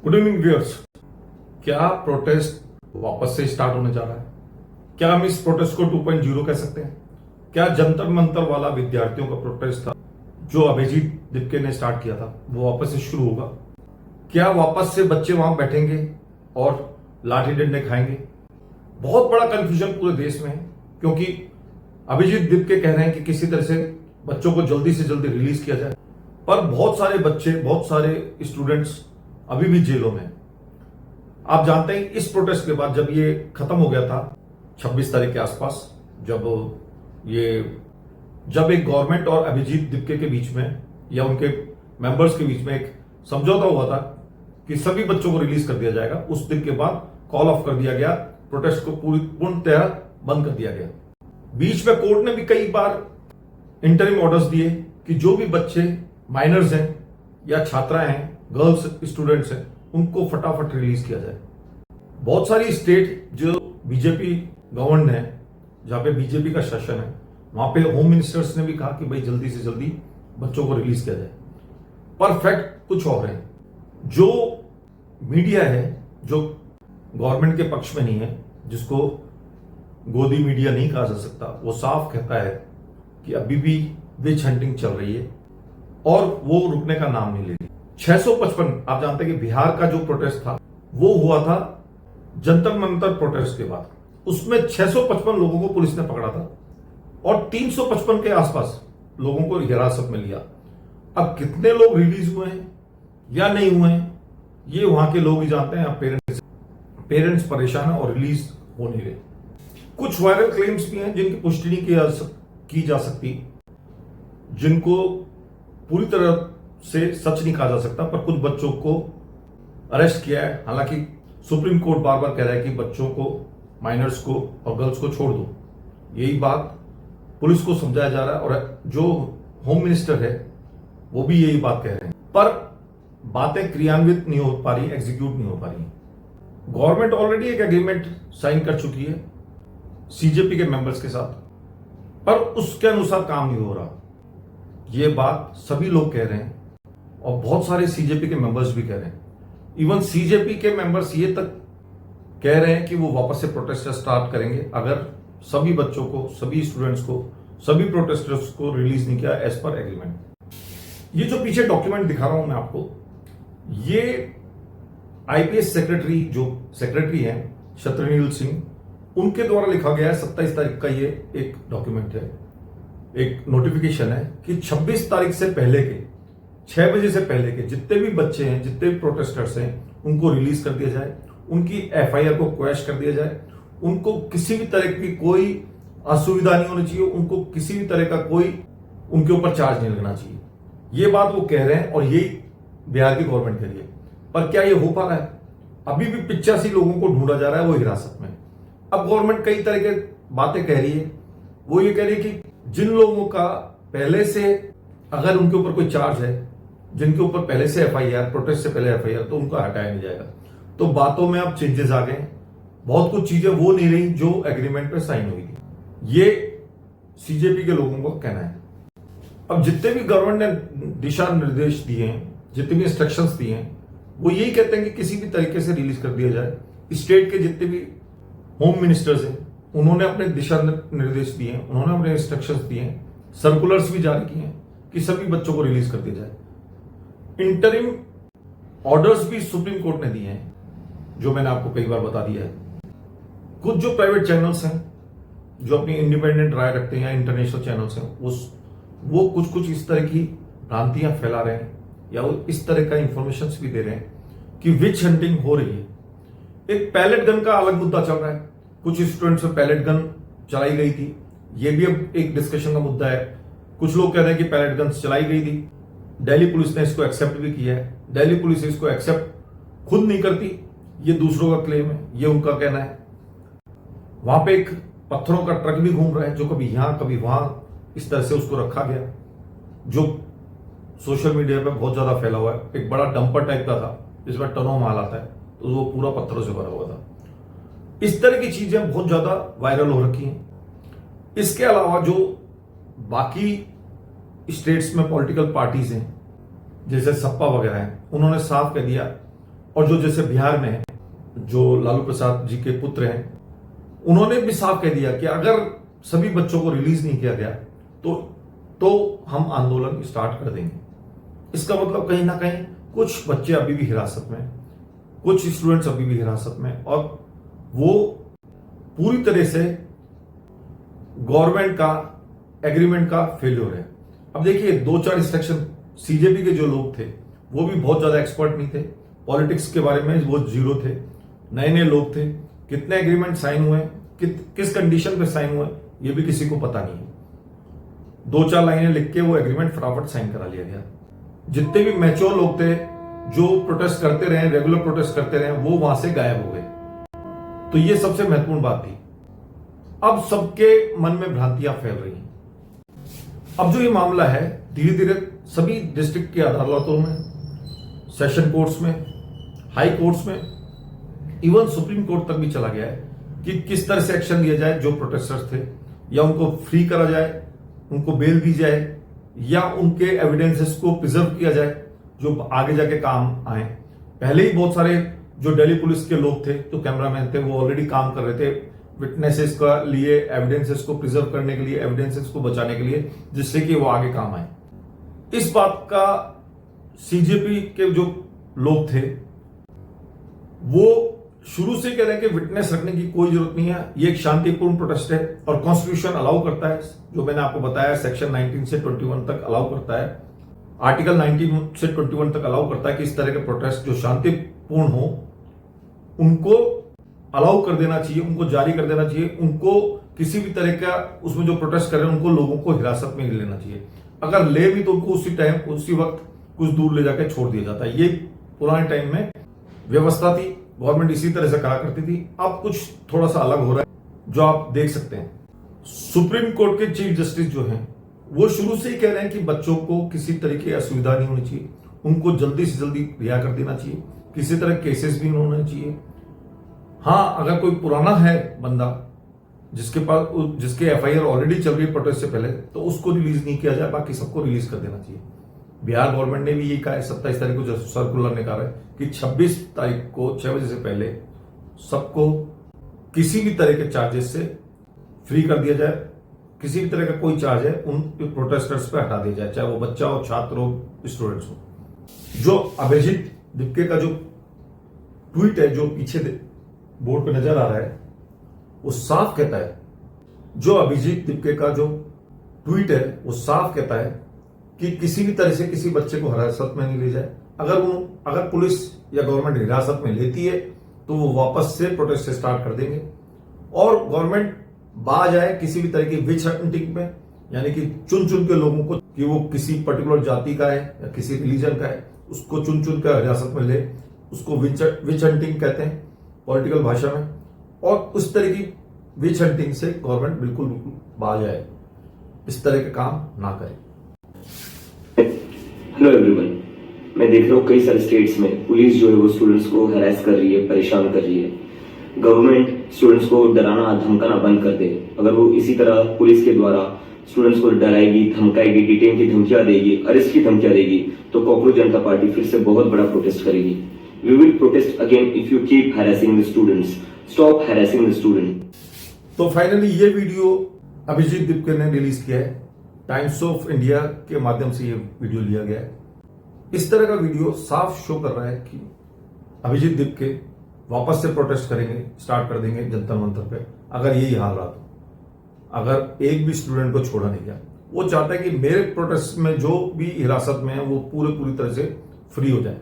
Good evening viewers. क्या protest वापस से स्टार्ट होने जा रहा है? क्या हम इस प्रोटेस्ट को 2.0 कह सकते हैं? क्या जंतर मंतर वाला विद्यार्थियों का प्रोटेस्ट था जो अभिजीत दिपके ने स्टार्ट किया था वो वापस से शुरू होगा? क्या वापस से बच्चे वहां बैठेंगे और लाठी डंडे खाएंगे? बहुत बड़ा कंफ्यूजन पूरे देश में है, क्योंकि अभिजीत दिपके कह रहे हैं कि किसी तरह से बच्चों को जल्दी से जल्दी रिलीज किया जाए, पर बहुत सारे बच्चे, बहुत सारे स्टूडेंट्स अभी भी जेलों में। आप जानते हैं इस प्रोटेस्ट के बाद जब ये खत्म हो गया था 26 तारीख के आसपास, जब एक गवर्नमेंट और अभिजीत दिपके के बीच में या उनके मेंबर्स के बीच में एक समझौता हुआ था कि सभी बच्चों को रिलीज कर दिया जाएगा, उस दिन के बाद कॉल ऑफ कर दिया गया, प्रोटेस्ट को पूर्णतः बंद कर दिया गया। बीच में कोर्ट ने भी कई बार इंटरिम ऑर्डर्स दिए कि जो भी बच्चे माइनर्स हैं या छात्राएं हैं, गर्ल्स स्टूडेंट्स हैं, उनको फटाफट रिलीज किया जाए। बहुत सारी स्टेट जो बीजेपी गवर्नड है, जहां पे बीजेपी का शासन है, वहां पे होम मिनिस्टर्स ने भी कहा कि भाई जल्दी से जल्दी बच्चों को रिलीज किया जाए। पर फैक्ट कुछ और है। जो मीडिया है, जो गवर्नमेंट के पक्ष में नहीं है, जिसको गोदी मीडिया नहीं कहा जा सकता, वो साफ कहता है कि अभी भी विच हंटिंग चल रही है और वो रुकने का नाम नहीं ले रही। 655, आप जानते हैं कि बिहार का जो प्रोटेस्ट था वो हुआ था जंतर मंतर प्रोटेस्ट के बाद। उसमें 655 लोगों को पुलिस ने पकड़ा था और 355 के आसपास लोगों को हिरासत में लिया। अब कितने लोग रिलीज हुए हैं या नहीं हुए हैं, ये वहां के लोग ही जानते हैं। अब पेरेंट्स परेशान है और रिलीज हो नहीं रहे। कुछ वायरल क्लेम्स भी हैं जिनकी पुष्टि नहीं की जा सकती, जिनको पूरी तरह से सच नहीं कहा जा सकता, पर कुछ बच्चों को अरेस्ट किया है। हालांकि सुप्रीम कोर्ट बार बार कह रहा है कि बच्चों को, माइनर्स को और गर्ल्स को छोड़ दो। यही बात पुलिस को समझाया जा रहा है और जो होम मिनिस्टर है वो भी यही बात कह रहे हैं, पर बातें क्रियान्वित नहीं हो पा रही, एग्जीक्यूट नहीं हो पा रही। गवर्नमेंट ऑलरेडी एक एग्रीमेंट साइन कर चुकी है सीजेपी के मेंबर्स के साथ, पर उसके अनुसार काम नहीं हो रहा। ये बात सभी लोग कह रहे हैं और बहुत सारे सीजेपी के मेंबर्स भी कह रहे हैं। इवन सीजेपी के मेंबर्स ये तक कह रहे हैं कि वो वापस से प्रोटेस्ट स्टार्ट करेंगे अगर सभी बच्चों को, सभी स्टूडेंट्स को, सभी प्रोटेस्टर्स को रिलीज नहीं किया एज पर एग्रीमेंट। ये जो पीछे डॉक्यूमेंट दिखा रहा हूं मैं आपको, ये आईपीएस सेक्रेटरी हैं शत्रुनील सिंह, उनके द्वारा लिखा गया है। 27 तारीख का ये एक डॉक्यूमेंट है, एक नोटिफिकेशन है कि 26 तारीख से पहले के 6 बजे से पहले के जितने भी बच्चे हैं, जितने भी प्रोटेस्टर्स हैं, उनको रिलीज कर दिया जाए, उनकी एफआईआर को क्वैश कर दिया जाए, उनको किसी भी तरह की कोई असुविधा नहीं होनी चाहिए, उनको किसी भी तरह का कोई उनके ऊपर चार्ज नहीं लगना चाहिए। ये बात वो कह रहे हैं और यही बिहार की गवर्नमेंट कह रही है। पर क्या ये हो पा रहा है? अभी भी 85 लोगों को ढूंढा जा रहा है वो हिरासत में। अब गवर्नमेंट कई तरह के बातें कह रही है। वो ये कह रही है कि जिन लोगों का पहले से, अगर उनके ऊपर कोई चार्ज है, जिनके ऊपर पहले से एफआईआर, प्रोटेस्ट से पहले एफआईआर, तो उनको हटाया नहीं जाएगा। तो बातों में अब चेंजेस आ गए। बहुत कुछ चीजें वो नहीं रही जो एग्रीमेंट पे साइन हुई थी। ये सीजेपी के लोगों को कहना है। अब जितने भी गवर्नमेंट ने दिशा निर्देश दिए हैं, जितने भी इंस्ट्रक्शंस दिए हैं, वो यही कहते हैं कि किसी भी तरीके से रिलीज कर दिया जाए। स्टेट के जितने भी होम मिनिस्टर्स हैं, उन्होंने अपने दिशा निर्देश दिए हैं, उन्होंने अपने इंस्ट्रक्शंस दिए हैं, सर्कुलर्स भी जारी किए हैं कि सभी बच्चों को रिलीज कर दिया जाए। इंटरिम ऑर्डर्स भी सुप्रीम कोर्ट ने दिए हैं, जो मैंने आपको कई बार बता दिया है। कुछ जो प्राइवेट चैनल्स हैं, जो अपनी इंडिपेंडेंट राय रखते हैं, या इंटरनेशनल चैनल्स हैं, वो कुछ इस तरह की भ्रांतियां फैला रहे हैं या वो इस तरह का इंफॉर्मेशन भी दे रहे हैं कि विच हंटिंग हो रही है। एक पैलेट गन का अलग मुद्दा चल रहा है। कुछ स्टूडेंट्स पे पैलेट गन चलाई गई थी, ये भी अब एक डिस्कशन का मुद्दा है। कुछ लोग कह रहे हैं कि पैलेट गन चलाई गई थी, दिल्ली पुलिस ने इसको एक्सेप्ट भी किया है। दिल्ली पुलिस इसको एक्सेप्ट खुद नहीं करती, ये दूसरों का क्लेम है, ये उनका कहना है। वहां पे एक पत्थरों का ट्रक भी घूम रहा है, जो कभी यहां कभी वहां इस तरह से उसको रखा गया, जो सोशल मीडिया पे बहुत ज्यादा फैला हुआ है। एक बड़ा डंपर टाइप का था जिसमें टनों माल आता है, तो वो पूरा पत्थरों से भरा हुआ था। इस तरह की चीजें बहुत ज्यादा वायरल हो रखी हैं। इसके अलावा जो बाकी स्टेट्स में पॉलिटिकल पार्टीज हैं, जैसे सपा वगैरह हैं, उन्होंने साफ कह दिया और जो जैसे बिहार में है, जो लालू प्रसाद जी के पुत्र हैं, उन्होंने भी साफ कह दिया कि अगर सभी बच्चों को रिलीज नहीं किया गया तो हम आंदोलन स्टार्ट कर देंगे। इसका मतलब कहीं ना कहीं कुछ बच्चे अभी भी हिरासत में, कुछ स्टूडेंट्स अभी भी हिरासत में, और वो पूरी तरह से गवर्नमेंट का एग्रीमेंट का फेल्योर है। अब देखिए, 2-4 इंस्ट्रक्शन सीजेपी के जो लोग थे वो भी बहुत ज्यादा एक्सपर्ट नहीं थे, पॉलिटिक्स के बारे में वो जीरो थे, नए नए लोग थे। कितने एग्रीमेंट साइन हुए, किस कंडीशन पे साइन हुए, ये भी किसी को पता नहीं है। 2-4 लाइनें लिख के वो एग्रीमेंट फटाफट साइन करा लिया गया। जितने भी मैच्योर लोग थे जो प्रोटेस्ट करते रहे, रेगुलर प्रोटेस्ट करते रहे, वो वहां से गायब हो गए। तो ये सबसे महत्वपूर्ण बात थी। अब सबके मन में भ्रांतियां फैल रही हैं। अब जो ये मामला है, धीरे धीरे सभी डिस्ट्रिक्ट की अदालतों में, सेशन कोर्ट्स में, हाई कोर्ट्स में, इवन सुप्रीम कोर्ट तक भी चला गया है कि किस तरह से एक्शन लिया जाए जो प्रोटेस्टर्स थे, या उनको फ्री करा जाए, उनको बेल दी जाए, या उनके एविडेंसेस को प्रिजर्व किया जाए जो आगे जाके काम आए। पहले ही बहुत सारे जो दिल्ली पुलिस के लोग थे, जो कैमरामैन थे, वो ऑलरेडी काम कर रहे थे विटनेसेस का लिए, एविडेंसेस को प्रिजर्व करने के लिए, एविडेंसेस को बचाने के लिए, जिससे कि वो आगे काम आए। इस बात का सीजेपी के जो लोग थे वो शुरू से कह रहे हैं कि विटनेस रखने की कोई जरूरत नहीं है, ये एक शांतिपूर्ण प्रोटेस्ट है और कॉन्स्टिट्यूशन अलाउ करता है, जो मैंने आपको बताया सेक्शन 19 से 21 तक अलाउ करता है, आर्टिकल 19 से 21 तक अलाउ करता है कि इस तरह के प्रोटेस्ट जो शांतिपूर्ण हो उनको अलाउ कर देना चाहिए, उनको जारी कर देना चाहिए, उनको किसी भी तरह का उसमें जो प्रोटेस्ट कर रहे हैं उनको लोगों को हिरासत में नहीं लेना चाहिए। अगर ले भी तो उनको उसी वक्त कुछ दूर ले जाकर छोड़ दिया जाता है। ये पुराने टाइम में व्यवस्था थी, गवर्नमेंट इसी तरह से करा करती थी। अब कुछ थोड़ा सा अलग हो रहा है, जो आप देख सकते हैं। सुप्रीम कोर्ट के चीफ जस्टिस जो हैं वो शुरू से ही कह रहे हैं कि बच्चों को किसी तरह की असुविधा नहीं होनी चाहिए, उनको जल्दी से जल्दी रिहा कर देना चाहिए, किसी तरह केसेस भी नहीं होने चाहिए। हाँ, अगर कोई पुराना है बंदा जिसके एफआईआर ऑलरेडी चल रही है प्रोटेस्ट से पहले, तो उसको रिलीज नहीं किया जाए, बाकी सबको रिलीज कर देना चाहिए। बिहार गवर्नमेंट ने भी यही कहा है, 27 तारीख को सर्कुलर निकाला है कि 26 तारीख को 6 बजे से पहले सबको किसी भी तरह के चार्जेस से फ्री कर दिया जाए। किसी भी तरह का कोई चार्ज है उन प्रोटेस्टर्स पे हटा दिया जाए, चाहे वो बच्चा हो, छात्र हो, स्टूडेंट्स हो। जो अभिजीत दिप्के का जो ट्वीट है, जो पीछे बोर्ड पे नजर आ रहा है, वो साफ कहता है, जो अभिजीत दिप्के का जो ट्वीट है वो साफ कहता है कि किसी भी तरह से किसी बच्चे को हिरासत में नहीं ले जाए। अगर पुलिस या गवर्नमेंट हिरासत में लेती है तो वो वापस से प्रोटेस्ट स्टार्ट कर देंगे, और गवर्नमेंट बाज आए किसी भी तरह की विच हंटिंग में, यानी कि चुन चुन के लोगों को कि वो किसी पर्टिकुलर जाति का है या किसी रिलीजन का है, उसको चुन चुन कर हिरासत में ले, उसको विच हंटिंग कहते हैं पॉलिटिकल भाषा में। और उस तरह की विच हंटिंग से गवर्नमेंट बिल्कुल बाज आए, इस तरह के काम ना करे। हेलो एवरीवन, मैं देख रहा हूँ कई सारे स्टेट्स में पुलिस जो है वो स्टूडेंट्स को हैरेस कर रही है, परेशान कर रही है। गवर्नमेंट स्टूडेंट्स को डराना धमकाना बंद कर दे। अगर वो इसी तरह पुलिस के द्वारा स्टूडेंट्स को डराएगी, धमकाएगी, डिटेन की धमकियां देगी, अरेस्ट की धमकियां देगी, तो कॉकरोच जनता पार्टी फिर से बहुत बड़ा प्रोटेस्ट करेगी। We will protest again if you keep harassing the students. Stop harassing the student. तो फाइनली ये वीडियो अभिजीत दिप्के ने रिलीज किया है, टाइम्स ऑफ इंडिया के माध्यम से ये वीडियो लिया गया है। इस तरह का वीडियो साफ शो कर रहा है कि अभिजीत दिप्के वापस से प्रोटेस्ट करेंगे, स्टार्ट कर देंगे जंतर मंतर पे, अगर यही हाल रहा तो। अगर एक भी स्टूडेंट को छोड़ा नहीं गया, वो चाहता है कि मेरे प्रोटेस्ट में जो भी हिरासत में है वो पूरी तरह से फ्री हो जाए।